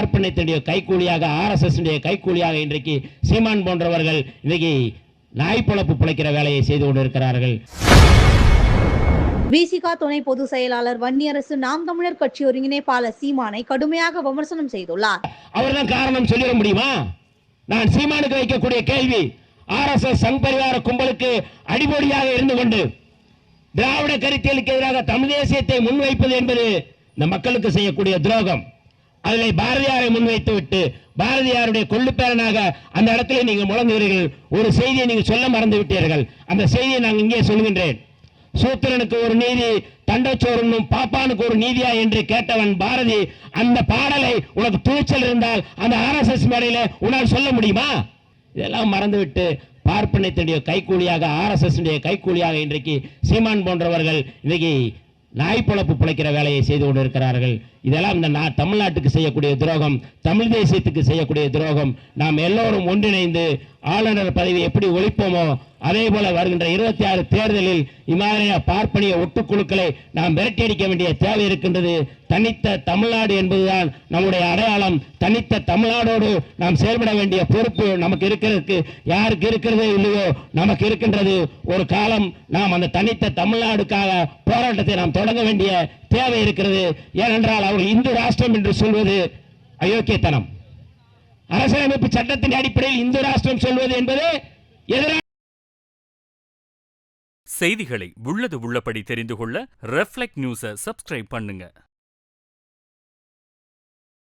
பார்ப்பனத்தினுடைய கைக்கூலியாக RSS கைக்கூலியாக இன்றைக்கு சீமான் போன்றவர்கள் இன்னைக்கு நாய் பொழப்பு பிழைக்கிற வேலையை செய்து கொண்டிருக்கிறார்கள். விசிக துணை பொதுச் செயலாளர் வன்னியரசு நாம் தமிழர் கட்சி ஒருங்கிணைப்பாளர் சீமானை கடுமையாக விமர்சனம் செய்துள்ளார். அவர்தான் காரணம் சொல்லிட முடியுமா? நான் சீமானுக்கு வைக்கக்கூடிய கேள்வி, RSS சங் பரிவார கும்பலுக்கு அடிப்படையாக இருந்து கொண்டு திராவிட கருத்தியலுக்கு எதிராக தமிழ் தேசியத்தை முன்வைப்பது என்பது இந்த மக்களுக்கு செய்யக்கூடிய துரோகம். அதில் பாரதியாரை முன்வைத்து விட்டு பாரதியாருடைய கொள்ளுப்பேரனாக அந்த இடத்துல நீங்கள் முழங்குகிறீர்கள். ஒரு செய்தியை நீங்கள் சொல்ல மறந்து விட்டீர்கள். அந்த செய்தியை நான் இங்கே சொல்கின்றேன். சூத்திரனுக்கு ஒரு நீதி, தண்டச்சோரனும் பாப்பானுக்கு ஒரு நீதியா என்று கேட்டவன் பாரதி. அந்த பாடலை உனக்கு துணிச்சல் இருந்தால் அந்த RSS மேடையில உன்னால் சொல்ல முடியுமா? இதெல்லாம் மறந்துவிட்டு பார்ப்பனத்தினுடைய கைக்கூலியாக RSS கைக்கூலியாக இன்றைக்கு சீமான் போன்றவர்கள் இன்னைக்கு நாய் பொழப்பு பிழைக்கிற வேலையை செய்து கொண்டிருக்கிறார்கள். இதெல்லாம் இந்த தமிழ்நாட்டுக்கு செய்யக்கூடிய துரோகம், தமிழ் தேசியத்துக்கு செய்யக்கூடிய துரோகம். நாம் எல்லோரும் ஒன்றிணைந்து ஆளுநர் பதவி எப்படி ஒழிப்போமோ அதே போல வருகின்ற 26 தேர்தலில் இமாலய பார்ப்பனிய ஒட்டுக்குழுக்களை நாம் விரட்டியடிக்க வேண்டிய தேவை இருக்கின்றது. தனித்த தமிழ்நாடு என்பதுதான் நம்முடைய அடையாளம். தனித்த தமிழ்நாடோடு நாம் செயல்பட வேண்டிய பொறுப்பு நமக்கு இருக்கிறதுக்கு யாருக்கு இருக்கிறதோ இல்லையோ நமக்கு இருக்கின்றது. ஒரு காலம் நாம் அந்த தனித்த தமிழ்நாடுக்காக போராட்டத்தை நாம் தொடங்க வேண்டிய தேவை இருக்கிறது. ஏனென்றால் அவர்கள் இந்து ராஷ்டிரம் என்று சொல்வது அயோக்கியத்தனம். அரசியலமைப்பு சட்டத்தின் அடிப்படையில் இந்து ராஷ்டிரம் சொல்வது என்பது எதிரான செய்திகளை உள்ளது உள்ளபடி தெரிந்து கொள்ள ரெஃப்ளெக்ட் நியூஸை சப்ஸ்கிரைப் பண்ணுங்க.